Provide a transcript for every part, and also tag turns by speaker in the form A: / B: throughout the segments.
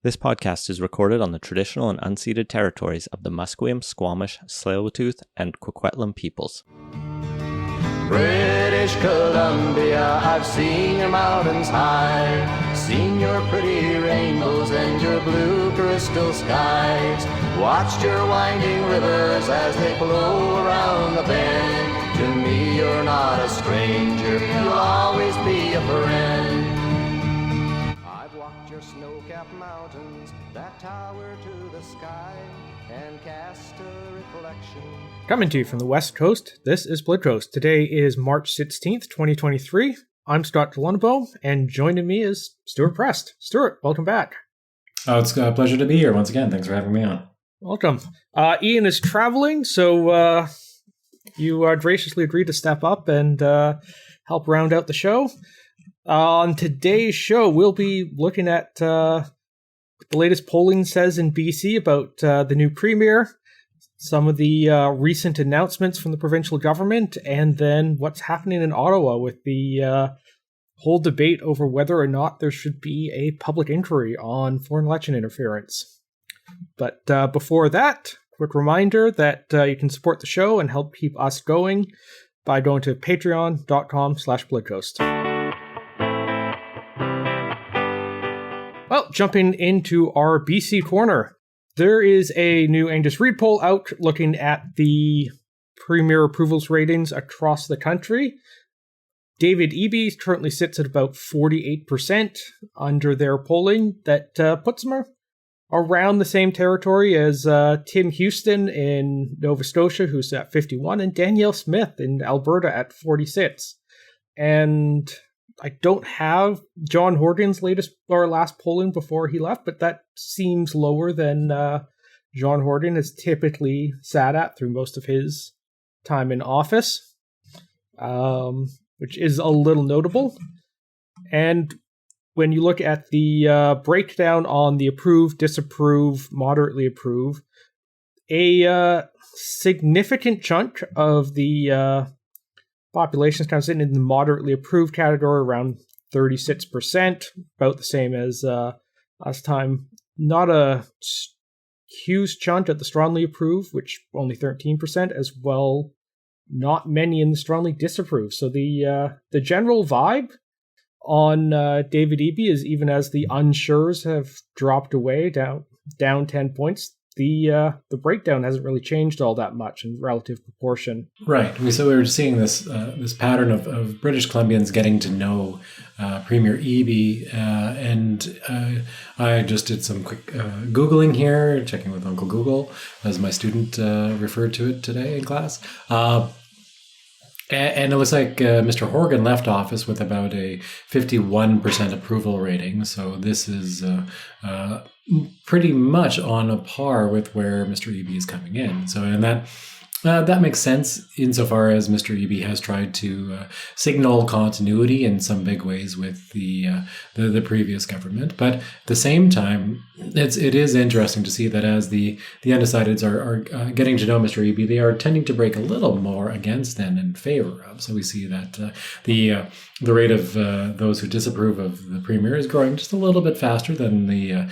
A: This podcast is recorded on the traditional and unceded territories of the Musqueam, Squamish, Tsleil-Waututh, and Coquitlam peoples.
B: British Columbia, I've seen your mountains high, seen your pretty rainbows and your blue crystal skies, watched your winding rivers as they flow around the bend. To me you're not a stranger, you'll always be a friend. I've walked your snow-capped mountains that tower to the sky and cast a reflection.
C: Coming to you from the West Coast, this is Blood Coast. Today is March 16th, 2023. I'm Scott Delunabo, and joining me is Stuart Prest. Stuart, welcome back.
D: Oh, it's a pleasure to be here once again. Thanks for having me on.
C: Welcome. Ian is traveling, so you graciously agreed to step up and help round out the show. On today's show, we'll be looking at what the latest polling says in BC about the new premier, some of the recent announcements from the provincial government, and then what's happening in Ottawa with the whole debate over whether or not there should be a public inquiry on foreign election interference. But before that, quick reminder that you can support the show and help keep us going by going to patreon.com/bloodcoast. Well, jumping into our BC corner. There is a new Angus Reid poll out looking at the premier approvals ratings across the country. David Eby currently sits at about 48% under their polling. That puts him around the same territory as Tim Houston in Nova Scotia, who's at 51, and Danielle Smith in Alberta at 46. And I don't have John Horgan's last polling before he left, but that seems lower than John Horgan has typically sat at through most of his time in office, which is a little notable. And when you look at the breakdown on the approve, disapprove, moderately approve, a significant chunk of the population is kind of sitting in the moderately approved category, around 36%, about the same as last time. Not a huge chunk at the strongly approve, which only 13%, as well. Not many in the strongly disapprove. So the general vibe on David Eby is, even as the unsures have dropped away, down 10 points, the breakdown hasn't really changed all that much in relative proportion.
D: Right. So we were seeing this pattern of British Columbians getting to know Premier Eby, and I just did some quick Googling here, checking with Uncle Google, as my student referred to it today in class. And it looks like Mr. Horgan left office with about a 51% approval rating. So this is pretty much on a par with where Mr. Eby is coming in. So, and that makes sense insofar as Mr. Eby has tried to signal continuity in some big ways with the previous government. But at the same time, it is interesting to see that as the undecideds are getting to know Mr. Eby, they are tending to break a little more against than in favor of. So we see that the rate of those who disapprove of the premier is growing just a little bit faster than the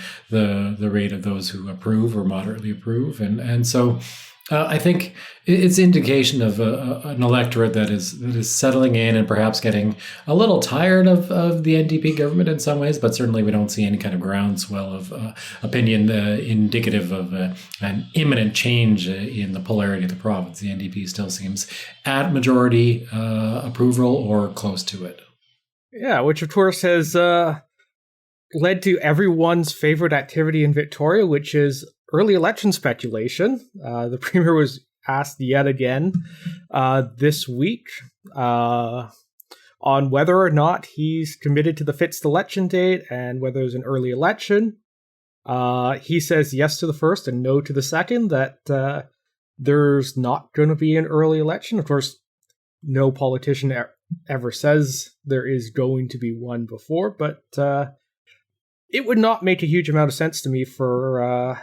D: rate of those who approve or moderately approve, and so. I think it's indication of an electorate that is settling in and perhaps getting a little tired of the NDP government in some ways, but certainly we don't see any kind of groundswell of opinion indicative of an imminent change in the polarity of the province. The NDP still seems at majority approval or close to it.
C: Yeah, which of course has led to everyone's favorite activity in Victoria, which is early election speculation. The premier was asked yet again this week on whether or not he's committed to the fixed election date and whether there's an early election. He says yes to the first and no to the second, that there's not going to be an early election. Of course, no politician ever says there is going to be one before, but it would not make a huge amount of sense to me for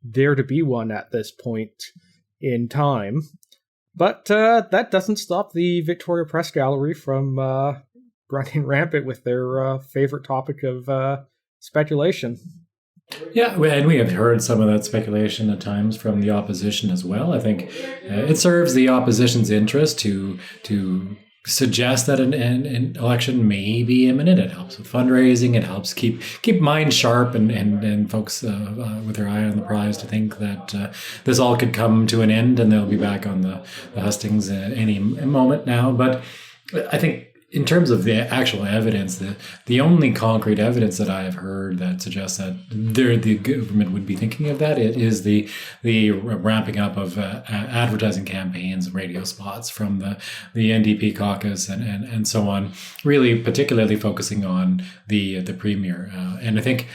C: there to be one at this point in time. But that doesn't stop the Victoria Press Gallery from running rampant with their favorite topic of speculation.
D: Yeah, and we have heard some of that speculation at times from the opposition as well. I think it serves the opposition's interest to suggest that an election may be imminent. It helps with fundraising. It helps keep minds sharp and folks with their eye on the prize to think that this all could come to an end and they'll be back on the hustings any moment now. But I think in terms of the actual evidence, the only concrete evidence that I have heard that suggests that the government would be thinking of that is the ramping up of advertising campaigns, radio spots from the NDP caucus and so on, really particularly focusing on the premier. And I think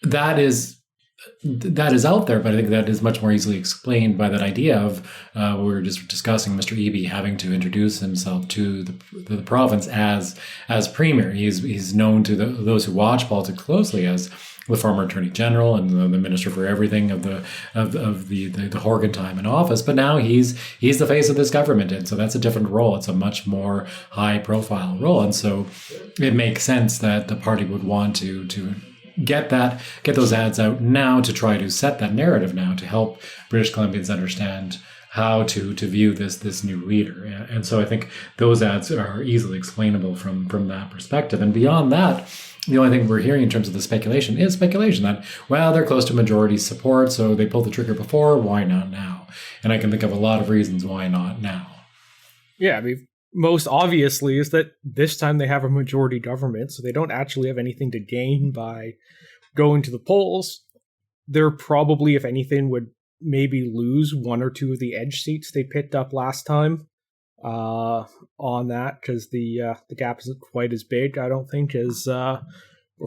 D: that is out there, but I think that is much more easily explained by that idea of we were just discussing Mr. Eby having to introduce himself to the province as premier. He's known to those who watch politics closely as the former Attorney General and the Minister for Everything of the Horgan time in office, but now he's the face of this government, and so that's a different role. It's a much more high profile role, and so it makes sense that the party would want to get those ads out now to try to set that narrative now to help British Columbians understand how to view this new leader. And so I think those ads are easily explainable from that perspective. And beyond that, the only thing we're hearing in terms of the speculation is speculation that, well, they're close to majority support, so they pulled the trigger before, why not now? And I can think of a lot of reasons why not now.
C: Yeah, I mean, most obviously is that this time they have a majority government, so they don't actually have anything to gain by going to the polls. They're probably, if anything, would maybe lose one or two of the edge seats they picked up last time on that, because the gap isn't quite as big, I don't think, as for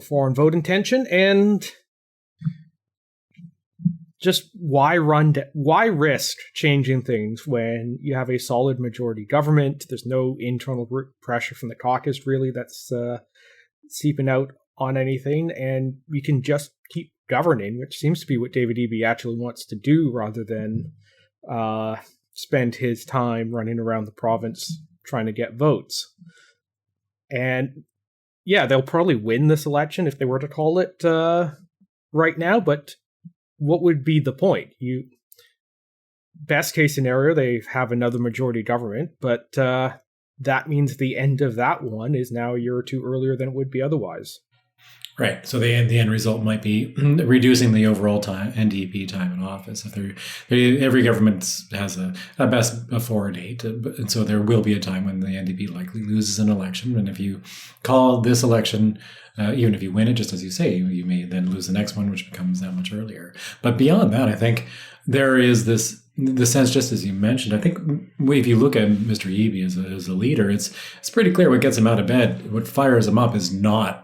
C: foreign vote intention. And just why risk changing things when you have a solid majority government? There's no internal pressure from the caucus, really, that's seeping out on anything, and we can just keep governing, which seems to be what David Eby actually wants to do, rather than spend his time running around the province trying to get votes. And yeah, they'll probably win this election if they were to call it right now, but what would be the point? Best case scenario, they have another majority government, but that means the end of that one is now a year or two earlier than it would be otherwise.
D: Right. So the end result might be reducing the overall NDP time in office. Every government has a best before date, and so there will be a time when the NDP likely loses an election. And if you call this election, even if you win it, just as you say, you may then lose the next one, which becomes that much earlier. But beyond that, I think there is the sense, just as you mentioned, I think if you look at Mr. Eby as a leader, it's pretty clear what gets him out of bed. What fires him up is not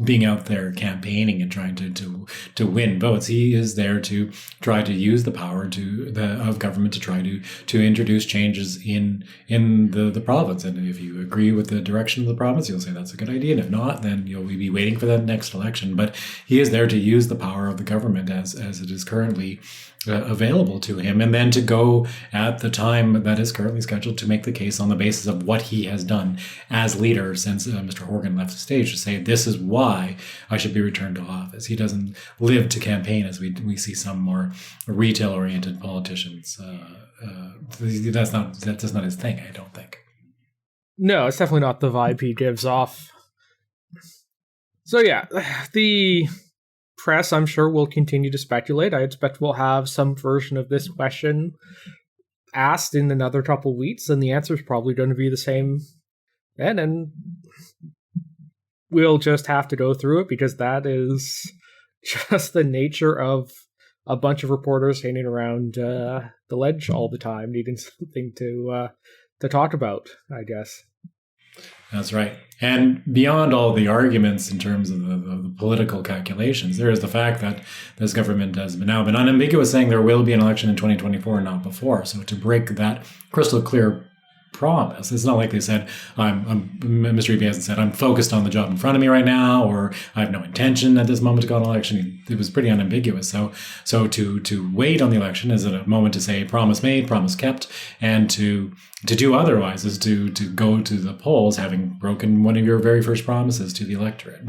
D: being out there campaigning and trying to win votes. He is there to try to use the power of government to try to introduce changes in the province. And if you agree with the direction of the province, you'll say that's a good idea. And if not, then you'll be waiting for that next election. But he is there to use the power of the government as it is currently available to him, and then to go at the time that is currently scheduled to make the case on the basis of what he has done as leader since Mr. Horgan left the stage, to say this is why I should be returned to office. He doesn't live to campaign as we see some more retail-oriented politicians. That's not his thing, I don't think.
C: No, it's definitely not the vibe he gives off. So yeah, the press, I'm sure, will continue to speculate. I expect we'll have some version of this question asked in another couple of weeks, and the answer is probably going to be the same then, and we'll just have to go through it, because that is just the nature of a bunch of reporters hanging around the ledge all the time, needing something to talk about, I guess.
D: That's right. And beyond all the arguments in terms of the political calculations, there is the fact that this government has now been unambiguous, saying there will be an election in 2024 and not before. So to break that crystal clear promise, it's not like they said, Mr. Eby hasn't said, I'm focused on the job in front of me right now, or I have no intention at this moment to go on election. It was pretty unambiguous. So to wait on the election is a moment to say promise made, promise kept, and to do otherwise is to go to the polls having broken one of your very first promises to the electorate.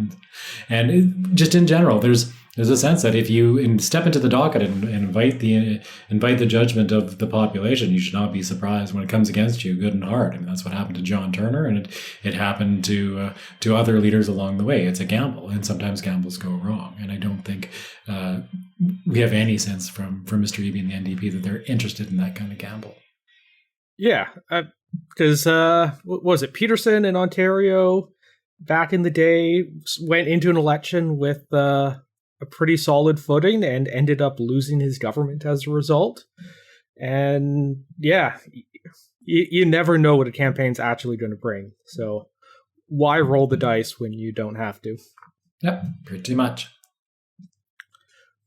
D: And just in general, there's there's a sense that if you step into the docket and invite the judgment of the population, you should not be surprised when it comes against you good and hard. I mean, that's what happened to John Turner, and it happened to other leaders along the way. It's a gamble, and sometimes gambles go wrong. And I don't think we have any sense from Mr. Eby and the NDP that they're interested in that kind of gamble.
C: Yeah, because what was it? Peterson in Ontario back in the day went into an election with a pretty solid footing and ended up losing his government as a result. And yeah, you never know what a campaign's actually going to bring. So why roll the dice when you don't have to?
D: Yep, pretty much.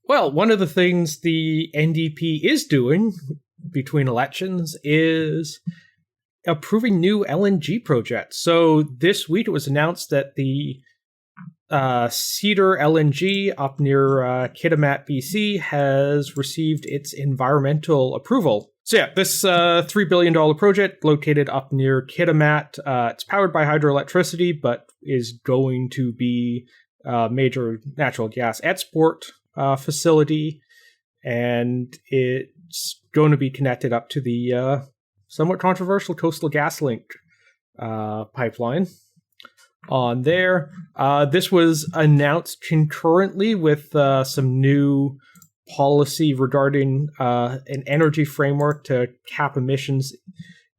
C: Well, one of the things the NDP is doing between elections is approving new LNG projects. So this week it was announced that the Cedar LNG up near Kitimat, BC, has received its environmental approval. So yeah, this $3 billion project located up near Kitimat, it's powered by hydroelectricity, but is going to be a major natural gas export facility, and it's going to be connected up to the somewhat controversial Coastal GasLink pipeline on there. This was announced concurrently with some new policy regarding an energy framework to cap emissions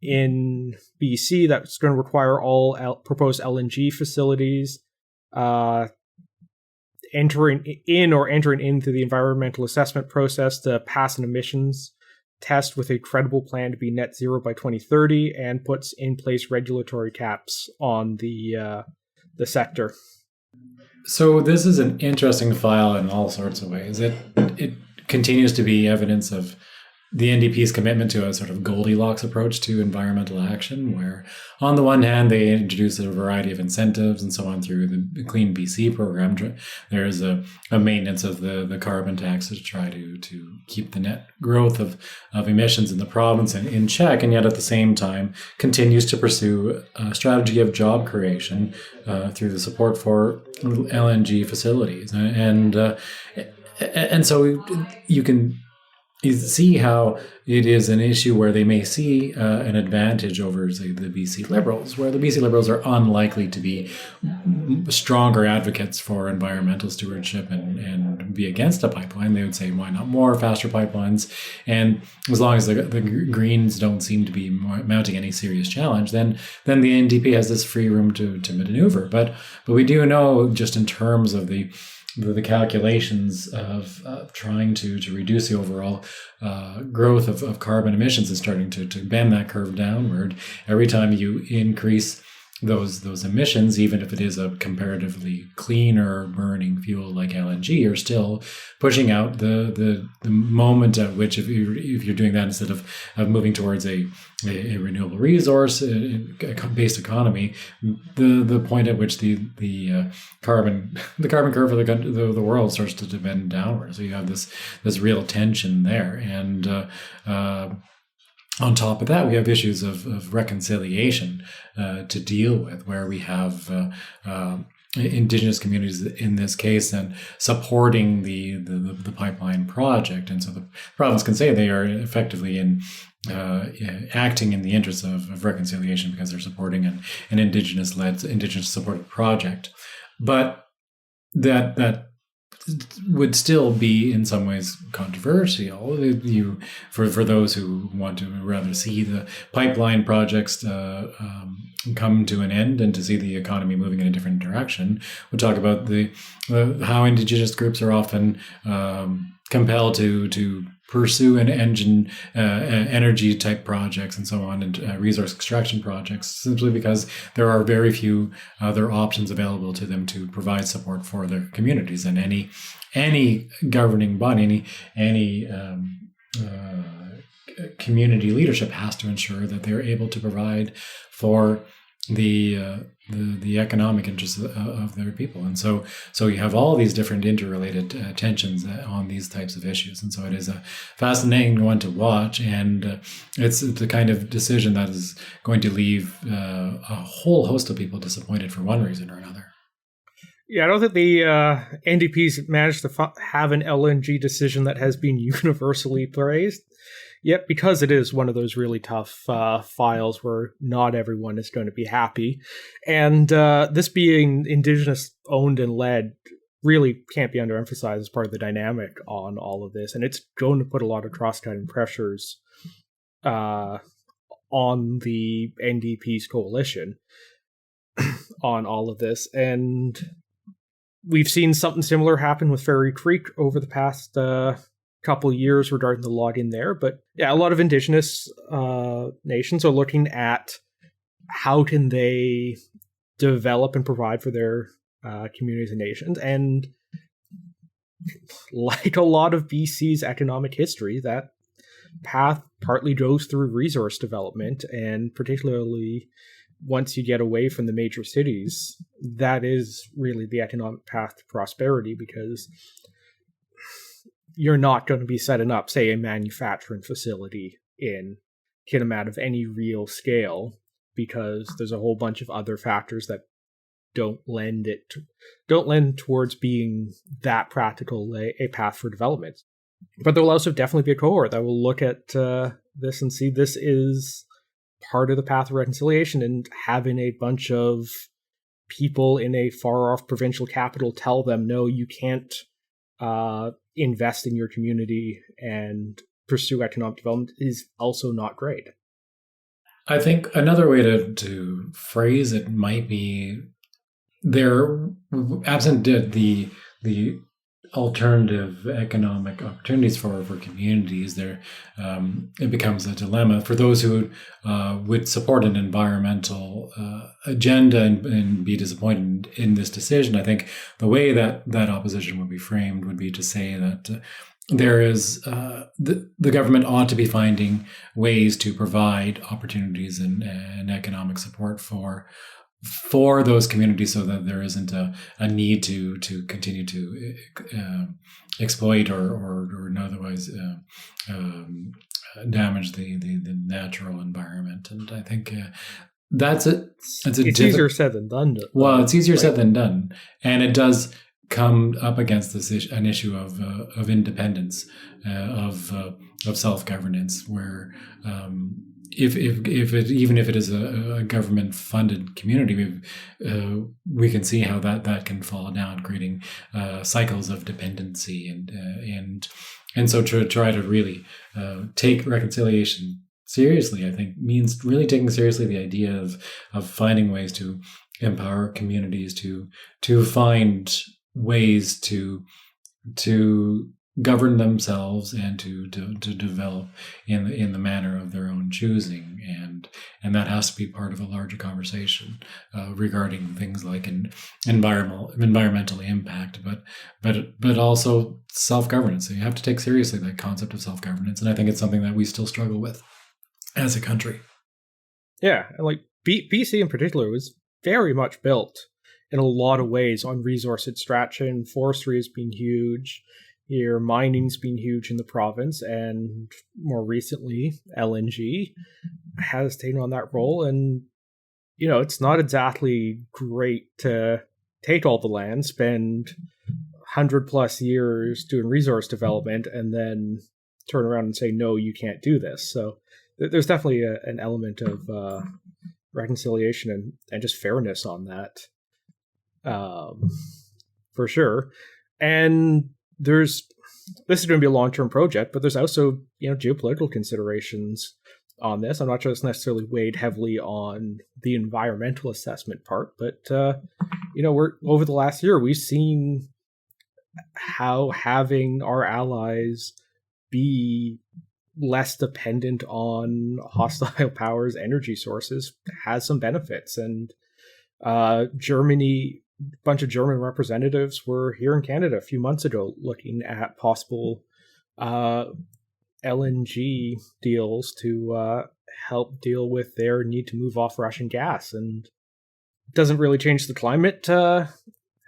C: in BC that's going to require all proposed LNG facilities entering into the environmental assessment process to pass an emissions test with a credible plan to be net zero by 2030, and puts in place regulatory caps on the sector.
D: So this is an interesting file in all sorts of ways. It continues to be evidence of the NDP's commitment to a sort of Goldilocks approach to environmental action, where on the one hand, they introduce a variety of incentives and so on through the Clean BC program. There is a maintenance of the carbon tax to try to keep the net growth of emissions in the province in check, and yet at the same time continues to pursue a strategy of job creation through the support for LNG facilities. And so you see how it is an issue where they may see an advantage over, say, the BC Liberals, where the BC Liberals are unlikely to be stronger advocates for environmental stewardship and be against a pipeline. They would say, why not more faster pipelines? And as long as the Greens don't seem to be mounting any serious challenge, then the NDP has this free room to maneuver. But we do know, just in terms of the calculations of trying to reduce the overall growth of carbon emissions is starting to bend that curve downward. Every time you increase those emissions, even if it is a comparatively cleaner burning fuel like LNG, you're still pushing out the moment at which, if you're doing that instead of moving towards a renewable resource based economy, the point at which the carbon curve of the world starts to bend downward. So you have this real tension there, and on top of that, we have issues of reconciliation to deal with, where we have indigenous communities in this case and supporting the pipeline project. And so the province can say they are effectively acting in the interest of reconciliation because they're supporting an indigenous supported project. But that would still be in some ways controversial. For those who want to rather see the pipeline projects come to an end and to see the economy moving in a different direction, we'll talk about how Indigenous groups are often compelled to pursue energy type projects and so on, and resource extraction projects, simply because there are very few other options available to them to provide support for their communities. And any governing body, any community leadership has to ensure that they're able to provide for the economic interests of their people. And so you have all these different interrelated tensions on these types of issues. And so it is a fascinating one to watch, and it's the kind of decision that is going to leave a whole host of people disappointed for one reason or another.
C: Yeah, I don't think the NDP's managed to have an LNG decision that has been universally praised. Yet, because it is one of those really tough files where not everyone is going to be happy, and this being Indigenous owned and led really can't be underemphasized as part of the dynamic on all of this, and it's going to put a lot of cross-cutting pressures on the NDP's coalition on all of this, and we've seen something similar happen with Fairy Creek over the past couple years regarding the logging there. But yeah, a lot of Indigenous nations are looking at how can they develop and provide for their communities and nations. And like a lot of BC's economic history, that path partly goes through resource development, and particularly once you get away from the major cities, that is really the economic path to prosperity, because you're not going to be setting up, say, a manufacturing facility in Kitimat of any real scale, because there's a whole bunch of other factors that don't lend towards being that practical a path for development. But there will also definitely be a cohort that will look at this and see this is part of the path of reconciliation, and having a bunch of people in a far-off provincial capital tell them, no, you can't invest in your community and pursue economic development is also not great.
D: I think another way to phrase it might be there, absent the alternative economic opportunities for communities, there it becomes a dilemma for those who would support an environmental agenda and be disappointed in this decision. I think the way that opposition would be framed would be to say that there is the government ought to be finding ways to provide opportunities and economic support for those communities, so that there isn't a need to continue to exploit or otherwise damage the natural environment. And I think it's
C: easier said than done.
D: Well, it's easier said than done, and it does come up against an issue of independence, of self-governance, where if it is a government funded community, we can see how that can fall down, creating cycles of dependency, and so to try to really take reconciliation seriously, I think, means really taking seriously the idea of finding ways to empower communities to find ways to govern themselves and to develop in the manner of their own choosing, and that has to be part of a larger conversation regarding things like environmental impact, but also self-governance. So you have to take seriously that concept of self-governance, and I think it's something that we still struggle with as a country.
C: Yeah, and like BC in particular was very much built in a lot of ways on resource extraction. Forestry has been huge. Here, mining's been huge in the province, and more recently, LNG has taken on that role. And, you know, it's not exactly great to take all the land, spend 100+ years doing resource development, and then turn around and say, no, you can't do this. So there's definitely an element of reconciliation and just fairness on that, for sure. And this is going to be a long-term project, but there's also, geopolitical considerations on this. I'm not sure it's necessarily weighed heavily on the environmental assessment part, but we're over the last year, we've seen how having our allies be less dependent on hostile powers' energy sources has some benefits. And Germany, a bunch of German representatives were here in Canada a few months ago looking at possible LNG deals to help deal with their need to move off Russian gas. And it doesn't really change the climate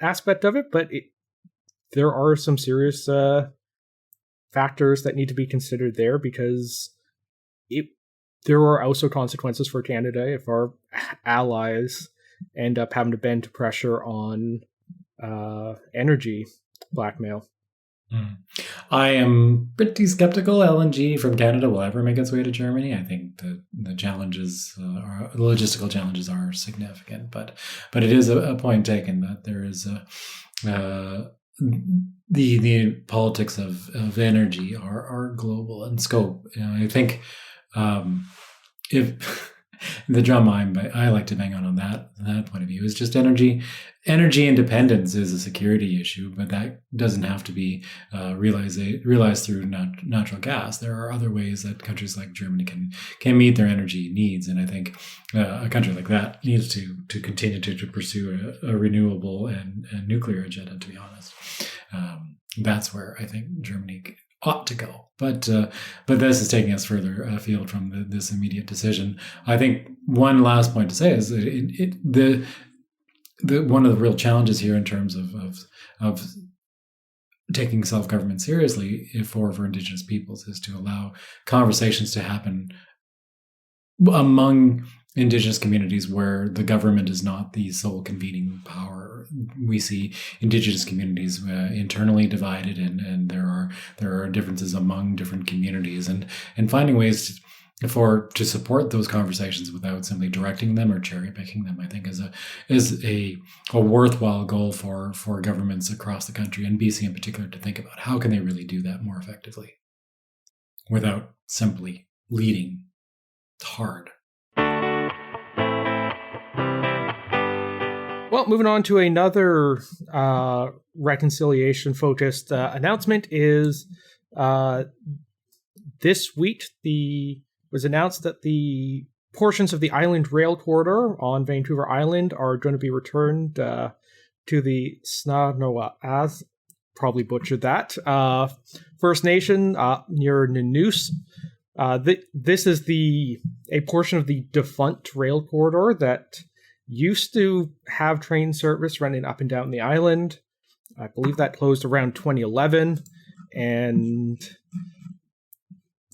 C: aspect of it, but there are some serious factors that need to be considered there, because there are also consequences for Canada if our allies end up having to bend to pressure on energy blackmail.
D: I am pretty skeptical LNG from Canada will ever make its way to Germany. I think the challenges, the logistical challenges, are significant. But it is a point taken that there is the politics of energy are global in scope. I think if the drum I like to bang on that point of view is just energy independence is a security issue, but that doesn't have to be realized through natural gas. There are other ways that countries like Germany can meet their energy needs, and I think a country like that needs to continue to pursue a renewable and nuclear agenda. To be honest, that's where I think Germany ought to go. But this is taking us further afield from this immediate decision. I think one last point to say is the one of the real challenges here in terms of taking self-government seriously for Indigenous peoples is to allow conversations to happen among Indigenous communities where the government is not the sole convening power. We see Indigenous communities internally divided, and there are differences among different communities, and finding ways to support those conversations without simply directing them or cherry picking them, I think is a worthwhile goal for governments across the country, and BC in particular, to think about how can they really do that more effectively without simply leading hard.
C: Well, moving on to another reconciliation-focused announcement is this week was announced that the portions of the Island Rail Corridor on Vancouver Island are going to be returned to the Snarnoas, probably butchered that, First Nation near Nanoose. This is a portion of the defunct rail corridor that used to have train service running up and down the island. I believe that closed around 2011, and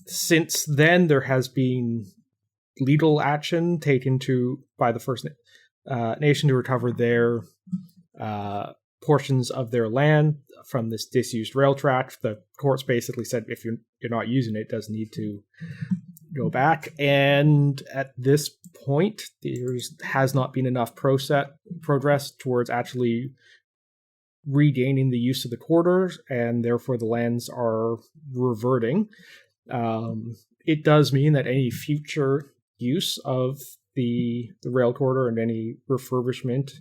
C: since then there has been legal action taken by the First Nation to recover their portions of their land from this disused rail track. The courts basically said if you're not using it, it does need to go back. And at this point, there has not been enough progress towards actually regaining the use of the corridors, and therefore the lands are reverting. It does mean that any future use of the rail corridor and any refurbishment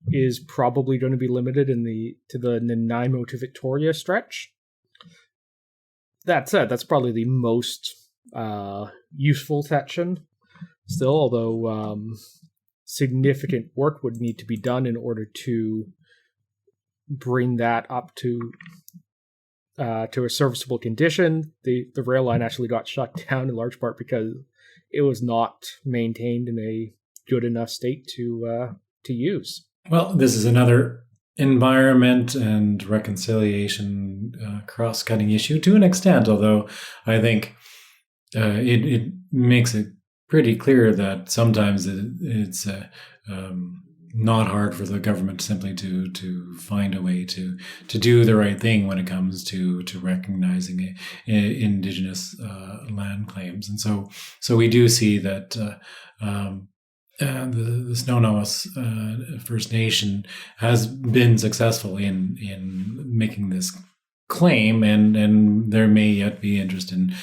C: is probably going to be limited to the Nanaimo to Victoria stretch. That said, that's probably the most useful section still, although significant work would need to be done in order to bring that up to a serviceable condition. The rail line actually got shut down in large part because it was not maintained in a good enough state to use.
D: Well, this is another environment and reconciliation cross-cutting issue to an extent, although I think it makes it pretty clear that sometimes it's not hard for the government simply to find a way to do the right thing when it comes to recognizing Indigenous land claims. And so we do see that the Snarnoas First Nation has been successful in making this claim, and there may yet be interest in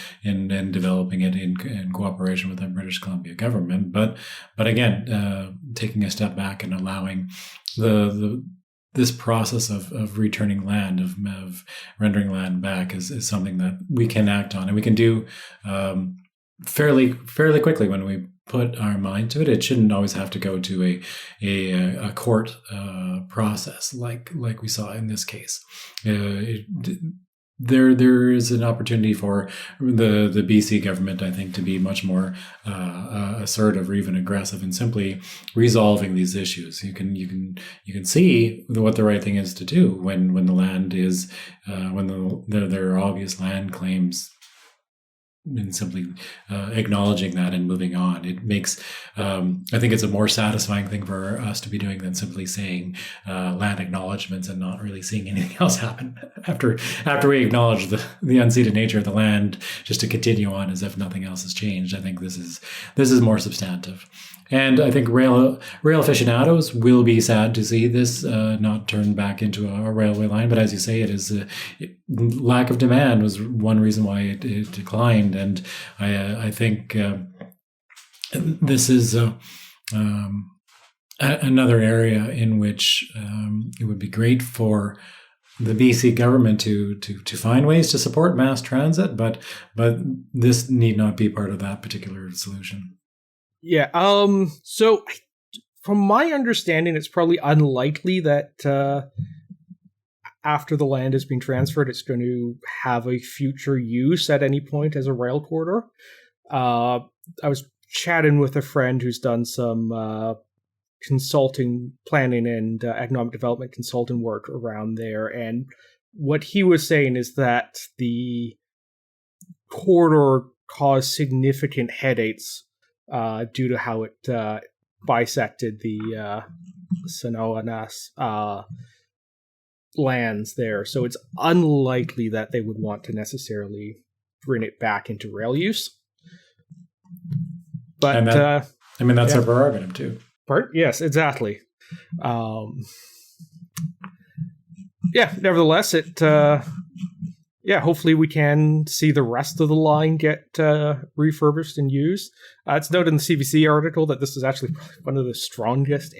D: developing it in cooperation with the British Columbia government. But again, taking a step back and allowing this process of returning land, of rendering land back, is something that we can act on, and we can do fairly quickly when we put our mind to it. It shouldn't always have to go to a court process like we saw in this case. There is an opportunity for the BC government, I think, to be much more assertive or even aggressive in simply resolving these issues. You can see what the right thing is to do when the land is when there are obvious land claims simply acknowledging that and moving on. It makes, I think it's a more satisfying thing for us to be doing than simply saying land acknowledgements and not really seeing anything else happen after we acknowledge the unceded nature of the land, just to continue on as if nothing else has changed. I think this is more substantive. And I think rail aficionados will be sad to see this not turn back into a railway line. But as you say, it is lack of demand was one reason why it declined. And I think this is another area in which it would be great for the BC government to find ways to support mass transit, but this need not be part of that particular solution.
C: Yeah. So from my understanding, it's probably unlikely that after the land has been transferred, it's going to have a future use at any point as a rail corridor. I was chatting with a friend who's done some consulting, planning, and economic development consulting work around there, and what he was saying is that the corridor caused significant headaches due to how it bisected the Sanoanas lands there. So it's unlikely that they would want to necessarily bring it back into rail use. But
D: that's their prerogative too.
C: Yes, exactly. Nevertheless, it hopefully we can see the rest of the line get refurbished and used. It's noted in the CBC article that this is actually one of the strongest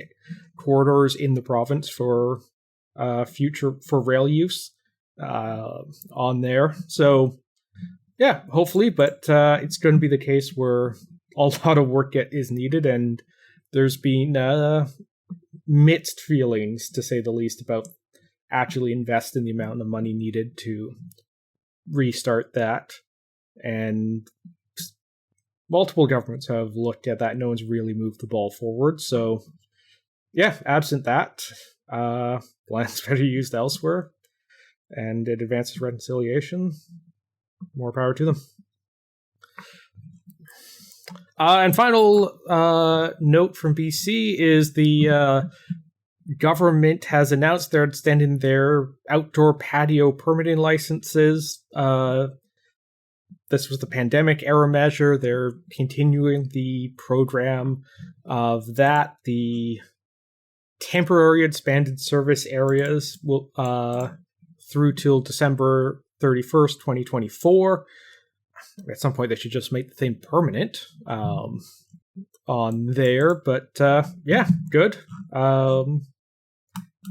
C: corridors in the province for rail use on there. So, yeah, hopefully, but it's going to be the case where a lot of work is needed, and there's been mixed feelings, to say the least, about actually investing the amount of money needed to restart that. And multiple governments have looked at that. No one's really moved the ball forward. So, yeah, absent that, land's better used elsewhere, and it advances reconciliation. More power to them. And final note from BC is the government has announced they're extending their outdoor patio permitting licenses. This was the pandemic era measure. They're continuing the program of that. The temporary expanded service areas will through till December 31st, 2024. At some point, they should just make the thing permanent on there. But good.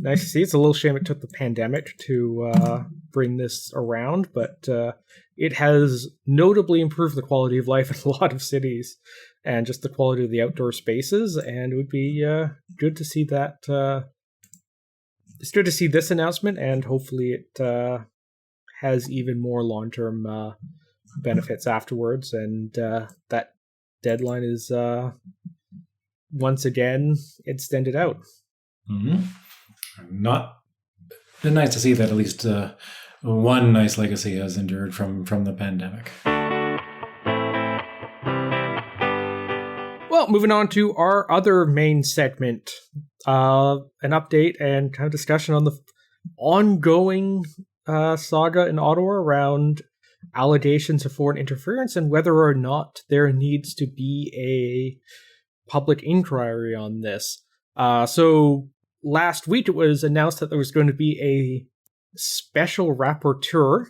C: Nice to see. It's a little shame it took the pandemic to bring this around, but it has notably improved the quality of life in a lot of cities and just the quality of the outdoor spaces. And it would be good to see that. It's good to see this announcement, and hopefully it has even more long-term benefits afterwards, and that deadline is once again extended out.
D: Mm-hmm. Been nice to see that at least one nice legacy has endured from the pandemic.
C: Well, moving on to our other main segment, an update and kind of discussion on the ongoing saga in Ottawa around allegations of foreign interference and whether or not there needs to be a public inquiry on this. So last week it was announced that there was going to be a special rapporteur.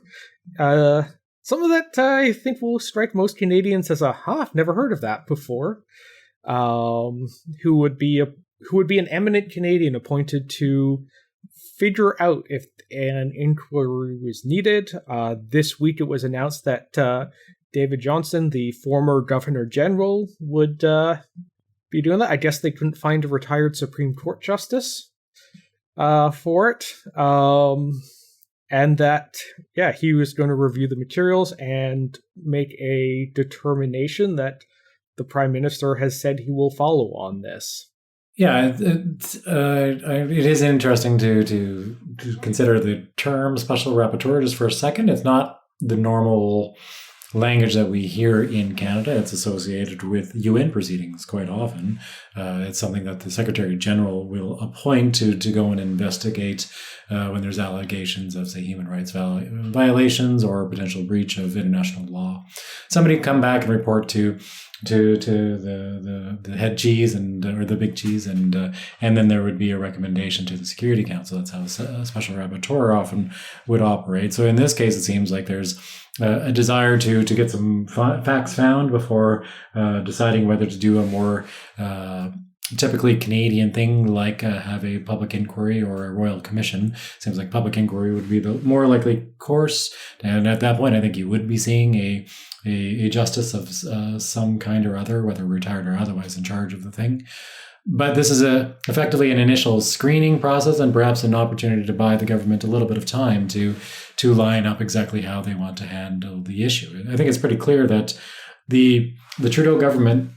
C: Some of that I think will strike most Canadians as I've never heard of that before. Who would be an eminent Canadian appointed to figure out if an inquiry was needed. This week it was announced that David Johnston, the former Governor General, would be doing that. I guess they couldn't find a retired Supreme Court justice for it. And that, he was going to review the materials and make a determination that the Prime Minister has said he will follow on this.
D: Yeah, it is interesting to consider the term special rapporteur just for a second. It's not the normal language that we hear in Canada. It's associated with UN proceedings quite often. It's something that the Secretary General will appoint to go and investigate when there's allegations of, say, human rights violations or potential breach of international law. Somebody come back and report to the head cheese or the big cheese, and then there would be a recommendation to the Security Council. That's how a special rapporteur often would operate. So in this case, it seems like there's a desire to get some facts found before deciding whether to do a more typically Canadian thing like have a public inquiry or a royal commission. Seems like public inquiry would be the more likely course, and at that point I think you would be seeing a justice of some kind or other, whether retired or otherwise, in charge of the thing. But this is effectively an initial screening process and perhaps an opportunity to buy the government a little bit of time to line up exactly how they want to handle the issue. I think it's pretty clear that the Trudeau government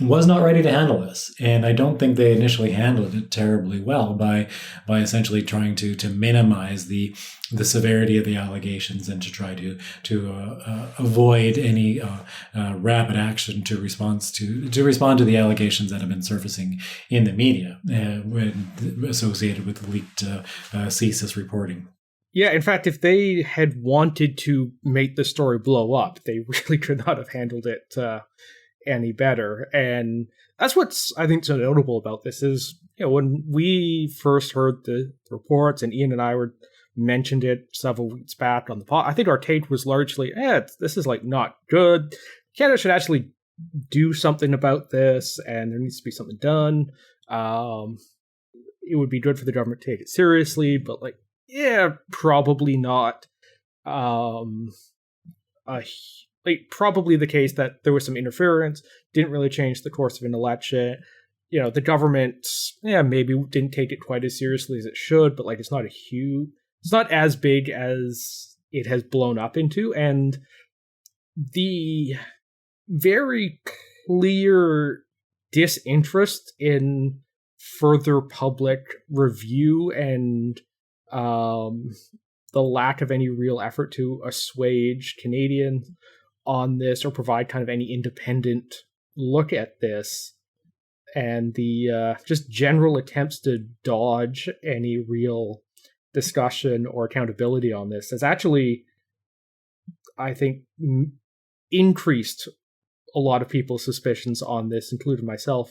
D: was not ready to handle this, and I don't think they initially handled it terribly well by essentially trying to minimize the severity of the allegations and to try to avoid any rapid action to respond to the allegations that have been surfacing in the media associated with the leaked CSIS reporting.
C: Yeah, in fact, if they had wanted to make the story blow up, they really could not have handled it any better. And that's what's, I think, so notable about this is, when we first heard the reports, and Ian and I mentioned it several weeks back on the pod, I think our take was largely, this is like not good. Canada should actually do something about this, and there needs to be something done. It would be good for the government to take it seriously, but probably not. Probably the case that there was some interference, didn't really change the course of an election. The government, maybe didn't take it quite as seriously as it should, but it's not as big as it has blown up into. And the very clear disinterest in further public review and the lack of any real effort to assuage Canadians on this or provide kind of any independent look at this, and the just general attempts to dodge any real discussion or accountability on this has actually, I think, increased a lot of people's suspicions on this, including myself,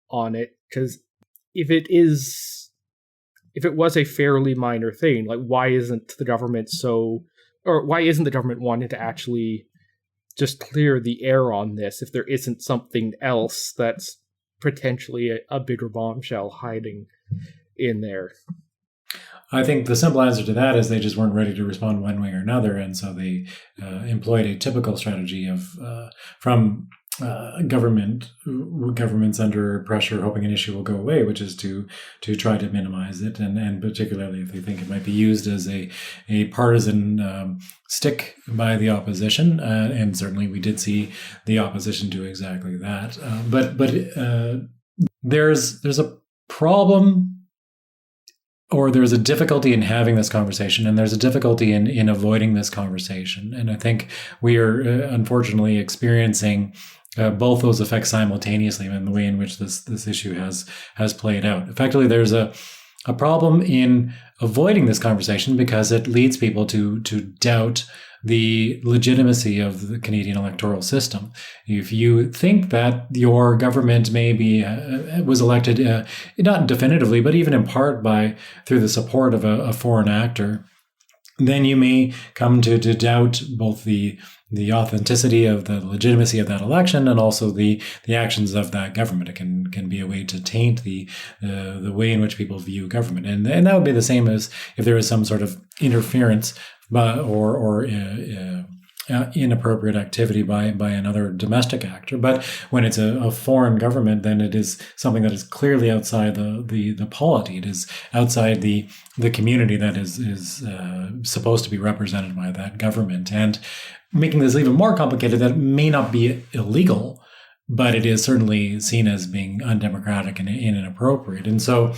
C: on it. Because if it was a fairly minor thing, why isn't the government wanting to actually just clear the air on this if there isn't something else that's potentially a bigger bombshell hiding in there?
D: I think the simple answer to that is they just weren't ready to respond one way or another, and so they employed a typical strategy of from governments under pressure, hoping an issue will go away, which is to try to minimize it, and particularly if they think it might be used as a partisan stick by the opposition, and certainly we did see the opposition do exactly that. But there's a problem, or there's a difficulty in having this conversation, and there's a difficulty in avoiding this conversation. And I think we are unfortunately experiencing both those effects simultaneously in the way in which this issue has played out. Effectively, there's a problem in avoiding this conversation because it leads people to doubt the legitimacy of the Canadian electoral system. If you think that your government maybe was elected, not definitively, but even in part through the support of a foreign actor, then you may come to doubt both the authenticity of the legitimacy of that election and also the actions of that government. It can be a way to taint the way in which people view government, and that would be the same as if there is some sort of interference or inappropriate activity by another domestic actor. But when it's a foreign government, then it is something that is clearly outside the polity. It is outside the community that is supposed to be represented by that government. And making this even more complicated, that it may not be illegal, but it is certainly seen as being undemocratic and inappropriate. And so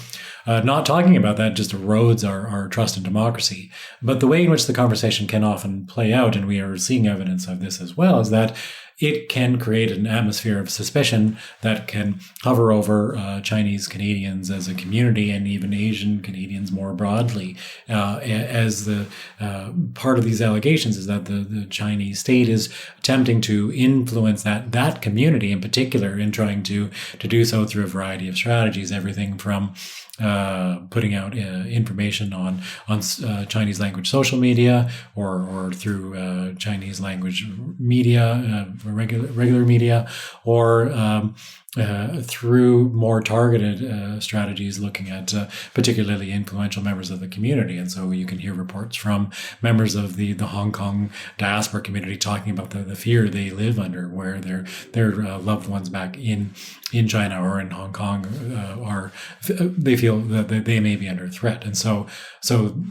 D: not talking about that just erodes our trust in democracy. But the way in which the conversation can often play out, and we are seeing evidence of this as well, is that it can create an atmosphere of suspicion that can hover over Chinese Canadians as a community and even Asian Canadians more broadly. As the part of these allegations is that the Chinese state is attempting to influence that community in particular, in trying to do so through a variety of strategies, everything from putting out information on Chinese language social media or through Chinese language media, regular media, or through more targeted strategies looking at particularly influential members of the community. And so you can hear reports from members of the Hong Kong diaspora community talking about the fear they live under, where their loved ones back in China or in Hong Kong they feel that they may be under threat. And so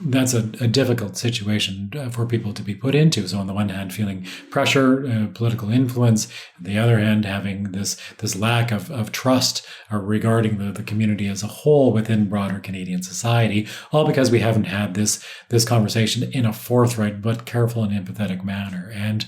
D: that's a difficult situation for people to be put into. So on the one hand, feeling pressure, political influence, on the other hand, having this lack of trust regarding the community as a whole within broader Canadian society, all because we haven't had this conversation in a forthright but careful and empathetic manner. And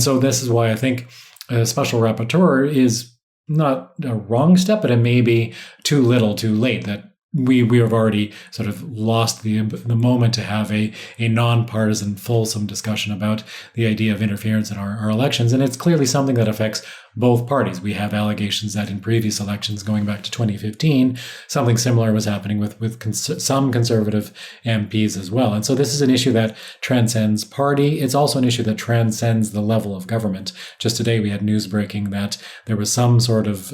D: so this is why I think a special rapporteur is not a wrong step, but it may be too little, too late, that we have already sort of lost the moment to have a nonpartisan, fulsome discussion about the idea of interference in our elections. And it's clearly something that affects both parties. We have allegations that in previous elections going back to 2015, something similar was happening with some conservative MPs as well. And so this is an issue that transcends party. It's also an issue that transcends the level of government. Just today we had news breaking that there was some sort of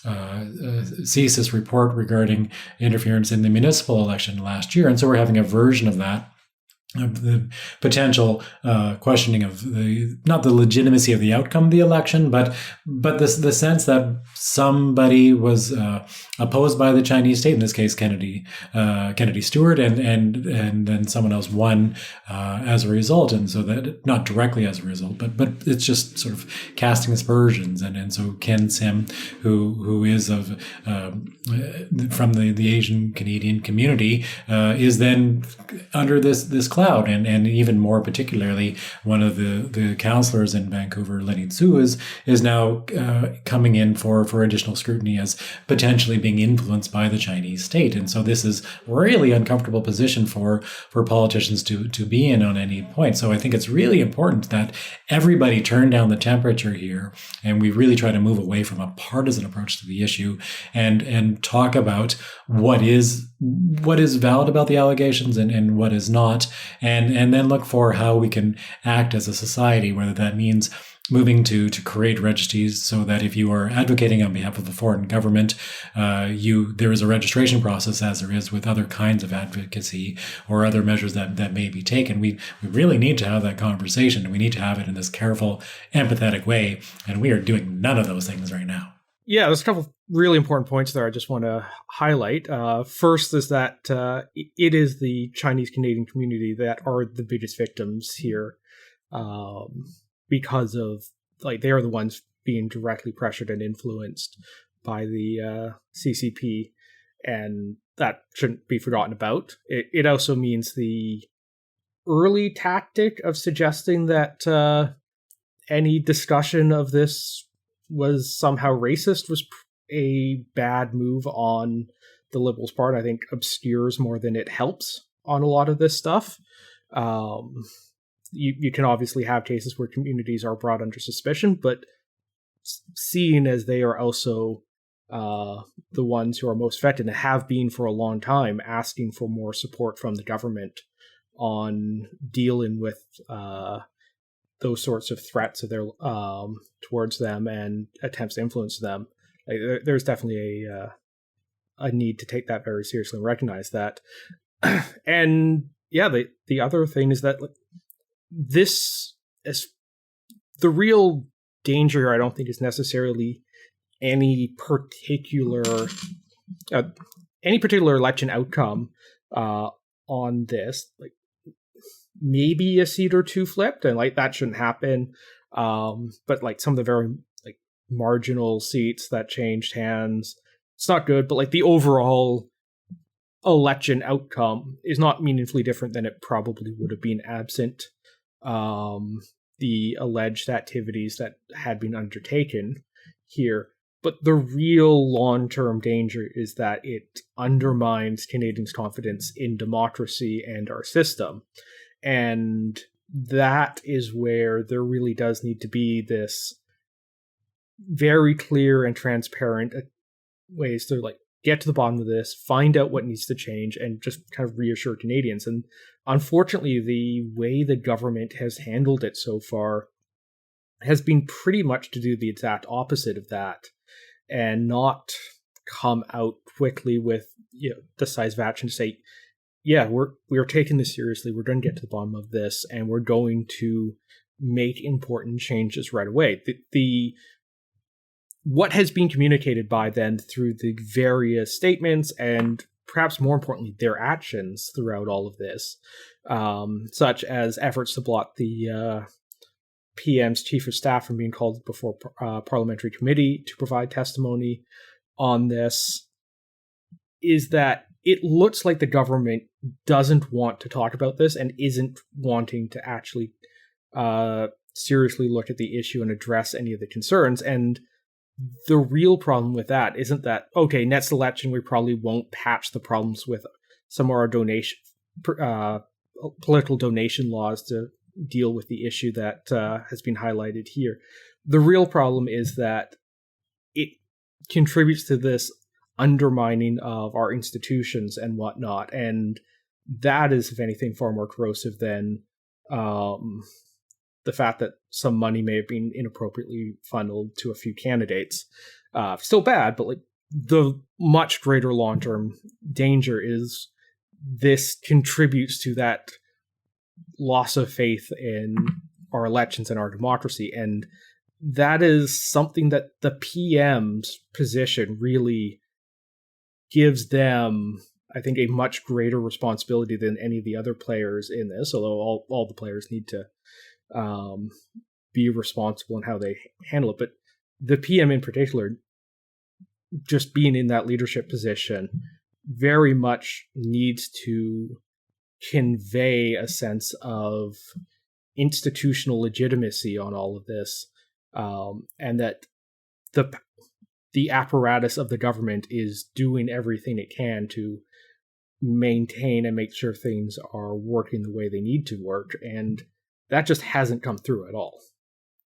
D: CSIS report regarding interference in the municipal election last year. And so we're having a version of that, of the potential questioning of not the legitimacy of the outcome of the election, but the sense that somebody was opposed by the Chinese state, in this case Kennedy Stewart, and then someone else won as a result, and so that not directly as a result, but it's just sort of casting aspersions, and so Ken Sim, who is of from the Asian Canadian community, is then under this cloud. And even more particularly, one of the counselors in Vancouver, Lenny Tsu, is now coming in for additional scrutiny as potentially being influenced by the Chinese state. And so this is really uncomfortable position for politicians to be in on any point. So I think it's really important that everybody turn down the temperature here, and we really try to move away from a partisan approach to the issue and talk about what is valid about the allegations and what is not, and then look for how we can act as a society, whether that means moving to create registries so that if you are advocating on behalf of a foreign government, there is a registration process, as there is with other kinds of advocacy or other measures that may be taken. We really need to have that conversation, and we need to have it in this careful, empathetic way, and we are doing none of those things right now.
C: Yeah, there's a couple of really important points there I just want to highlight. First is that it is the Chinese Canadian community that are the biggest victims here, because of, they are the ones being directly pressured and influenced by the CCP, and that shouldn't be forgotten about. It also means the early tactic of suggesting that any discussion of this was somehow racist was a bad move on the Liberals' part. I think obscures more than it helps on a lot of this stuff. You can obviously have cases where communities are brought under suspicion, but seeing as they are also the ones who are most affected and have been for a long time, asking for more support from the government on dealing with those sorts of threats of their towards them and attempts to influence them. There's definitely a need to take that very seriously and recognize that. And yeah, the other thing is that this is the real danger here. I don't think is necessarily any particular election outcome on this. Maybe a seat or two flipped, and that shouldn't happen. But some of the very marginal seats that changed hands. It's not good, but like the overall election outcome is not meaningfully different than it probably would have been absent the alleged activities that had been undertaken here. But the real long-term danger is that it undermines Canadians' confidence in democracy and our system. And that is where there really does need to be this very clear and transparent ways to like get to the bottom of this, find out what needs to change, and just kind of reassure Canadians. And unfortunately, the way the government has handled it so far has been pretty much to do the exact opposite of that, and not come out quickly with decisive action to say, yeah, we're taking this seriously. We're going to get to the bottom of this, and we're going to make important changes right away. What has been communicated by them through the various statements and perhaps more importantly, their actions throughout all of this, such as efforts to block the PM's chief of staff from being called before parliamentary committee to provide testimony on this, is that it looks like the government doesn't want to talk about this and isn't wanting to actually seriously look at the issue and address any of the concerns. And the real problem with that isn't that, okay, next election we probably won't patch the problems with some of our political donation laws to deal with the issue that has been highlighted here. The real problem is that it contributes to this undermining of our institutions and whatnot, and that is, if anything, far more corrosive than the fact that some money may have been inappropriately funneled to a few candidates. Still bad, but like the much greater long-term danger is this contributes to that loss of faith in our elections and our democracy. And that is something that the PM's position really gives them, I think, a much greater responsibility than any of the other players in this, although all the players need to be responsible in how they handle it. But the PM in particular, just being in that leadership position, very much needs to convey a sense of institutional legitimacy on all of this, and that the apparatus of the government is doing everything it can to maintain and make sure things are working the way they need to work. And that just hasn't come through at all.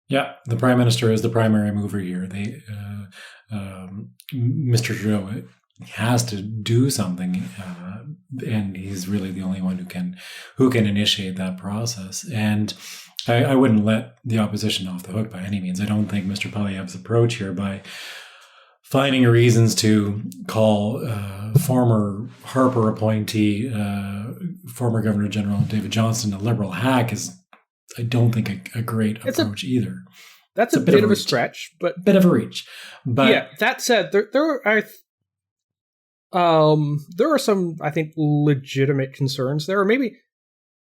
D: Yeah, the Prime Minister is the primary mover here. Mr. Trudeau has to do something, and he's really the only one who can initiate that process. And I wouldn't let the opposition off the hook by any means. I don't think Mr. Poilievre's approach here by finding reasons to call former Harper appointee, former Governor General David Johnston, a Liberal hack is, I don't think, a great approach either.
C: That's a bit of a stretch, but
D: bit of a reach. But
C: yeah, that said, there are some, I think, legitimate concerns there, or maybe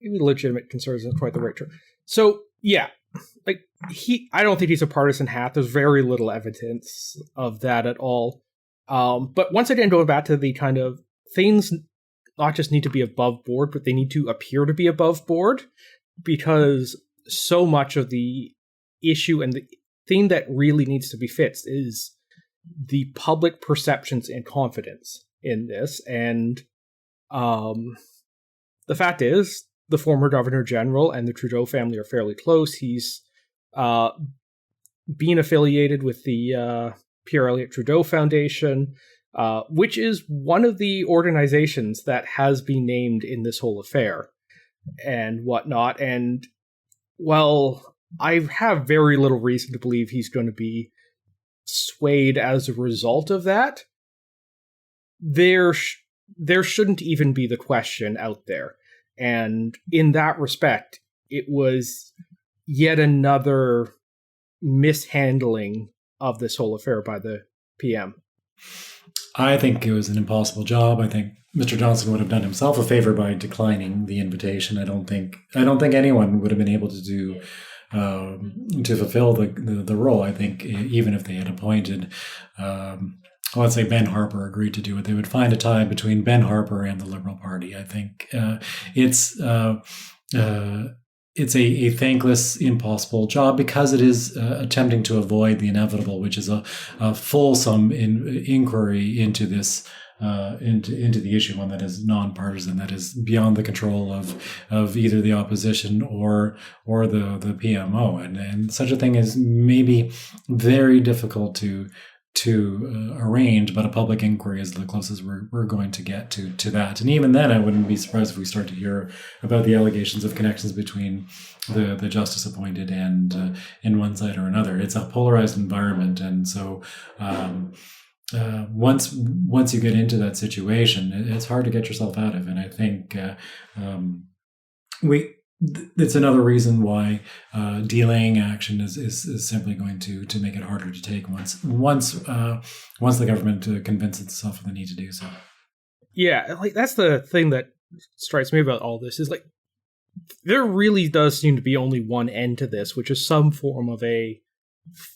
C: legitimate concerns isn't quite the right term. So yeah, like I don't think he's a partisan hack. There's very little evidence of that at all. But once again, going back to the kind of things not just need to be above board, but they need to appear to be above board, because so much of the issue and the thing that really needs to be fixed is the public perceptions and confidence in this. And the fact is, the former Governor General and the Trudeau family are fairly close. He's been affiliated with the Pierre Elliott Trudeau Foundation, which is one of the organizations that has been named in this whole affair and whatnot. And, well, I have very little reason to believe he's going to be swayed as a result of that. There shouldn't even be the question out there. And in that respect, it was yet another mishandling of this whole affair by the PM.
D: I think it was an impossible job. I think Mr. Johnson would have done himself a favor by declining the invitation. I don't think anyone would have been able to do fulfill the role. I think even if they had appointed, let's say Ben Harper agreed to do it, they would find a tie between Ben Harper and the Liberal Party. I think it's a thankless, impossible job because it is attempting to avoid the inevitable, which is a fulsome inquiry into this. Into the issue, one that is nonpartisan, that is beyond the control of either the opposition or the PMO, and such a thing is maybe very difficult to arrange, but a public inquiry is the closest we're going to get to that. And even then, I wouldn't be surprised if we start to hear about the allegations of connections between the justice appointed and in one side or another. It's a polarized environment, and so. Once you get into that situation, it's hard to get yourself out of. And I think it's another reason why delaying action is simply going to make it harder to take once the government convinces itself of the need to do so.
C: Yeah, like that's the thing that strikes me about all this is like there really does seem to be only one end to this, which is some form of a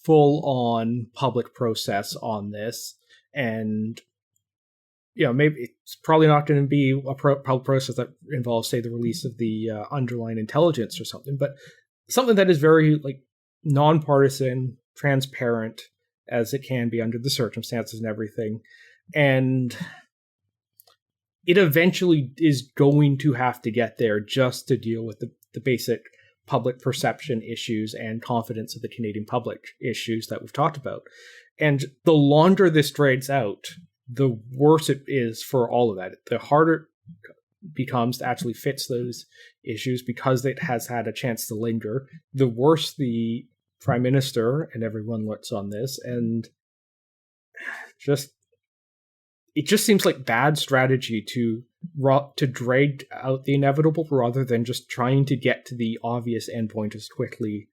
C: full-on public process on this. And, maybe it's probably not going to be a public process that involves, say, the release of the underlying intelligence or something, but something that is very, like, nonpartisan, transparent, as it can be under the circumstances and everything. And it eventually is going to have to get there just to deal with the basic public perception issues and confidence of the Canadian public issues that we've talked about. And the longer this drags out, the worse it is for all of that. The harder it becomes to actually fix those issues because it has had a chance to linger. The worse the Prime Minister and everyone looks on this. And it just seems like bad strategy to drag out the inevitable rather than just trying to get to the obvious endpoint as quickly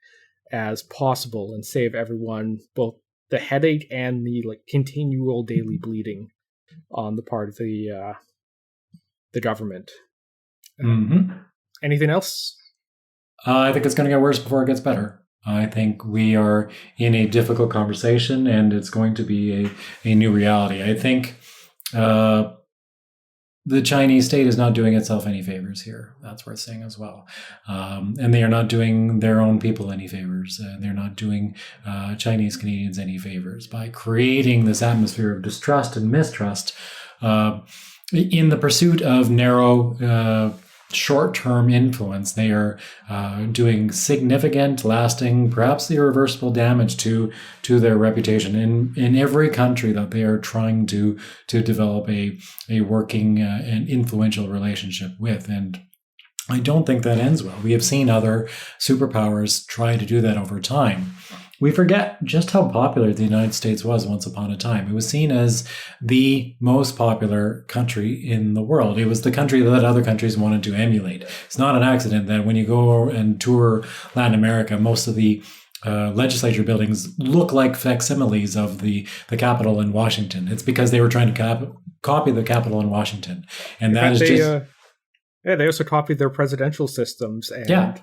C: as possible and save everyone both the headache and the continual daily bleeding on the part of the government. Anything else?
D: I think it's going to get worse before it gets better. I think we are in a difficult conversation, and it's going to be a new reality. I think the Chinese state is not doing itself any favors here. That's worth saying as well. And they are not doing their own people any favors. They're not doing Chinese Canadians any favors by creating this atmosphere of distrust and mistrust in the pursuit of narrow short-term influence. They are doing significant, lasting, perhaps irreversible damage to their reputation in every country that they are trying to develop a working and influential relationship with. And I don't think that ends well. We have seen other superpowers try to do that over time. We forget just how popular the United States was once upon a time. It was seen as the most popular country in the world. It was the country that other countries wanted to emulate. It's not an accident that when you go and tour Latin America, most of the legislature buildings look like facsimiles of the Capitol in Washington. It's because they were trying to copy the Capitol in Washington. And that is just...
C: they also copied their presidential systems and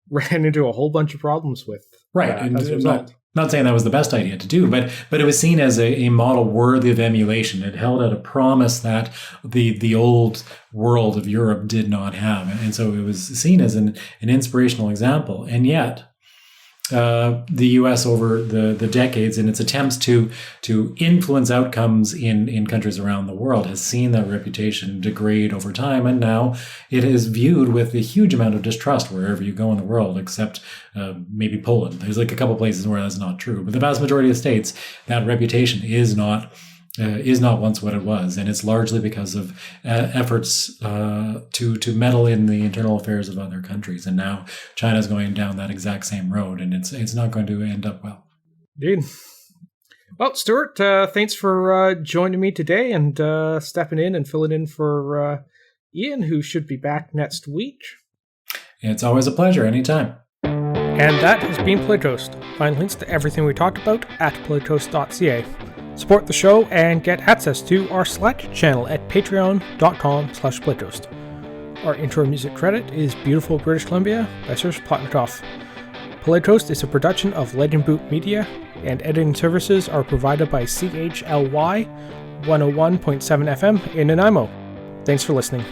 C: ran into a whole bunch of problems with
D: and
C: as a result.
D: Not saying that was the best idea to do, but it was seen as a model worthy of emulation. It held out a promise that the old world of Europe did not have. And so it was seen as an inspirational example. And yet, the U.S. over the decades in its attempts to influence outcomes in countries around the world has seen that reputation degrade over time, and now it is viewed with a huge amount of distrust wherever you go in the world, except maybe Poland. There's like a couple places where that's not true, but the vast majority of states, that reputation is not once what it was, and it's largely because of efforts to meddle in the internal affairs of other countries. And now China's going down that exact same road, and it's not going to end up well.
C: Indeed. Well, Stuart, thanks for joining me today and stepping in and filling in for Ian, who should be back next week.
D: It's always a pleasure, anytime.
C: And that has been Playtoast. Find links to everything we talked about at playtoast.ca. Support the show and get access to our Slack channel at patreon.com/playtoast. Our intro music credit is Beautiful British Columbia by Serge Plotnikoff. Polite Roast is a production of Legend Boot Media, and editing services are provided by CHLY 101.7 FM in Nanaimo. Thanks for listening.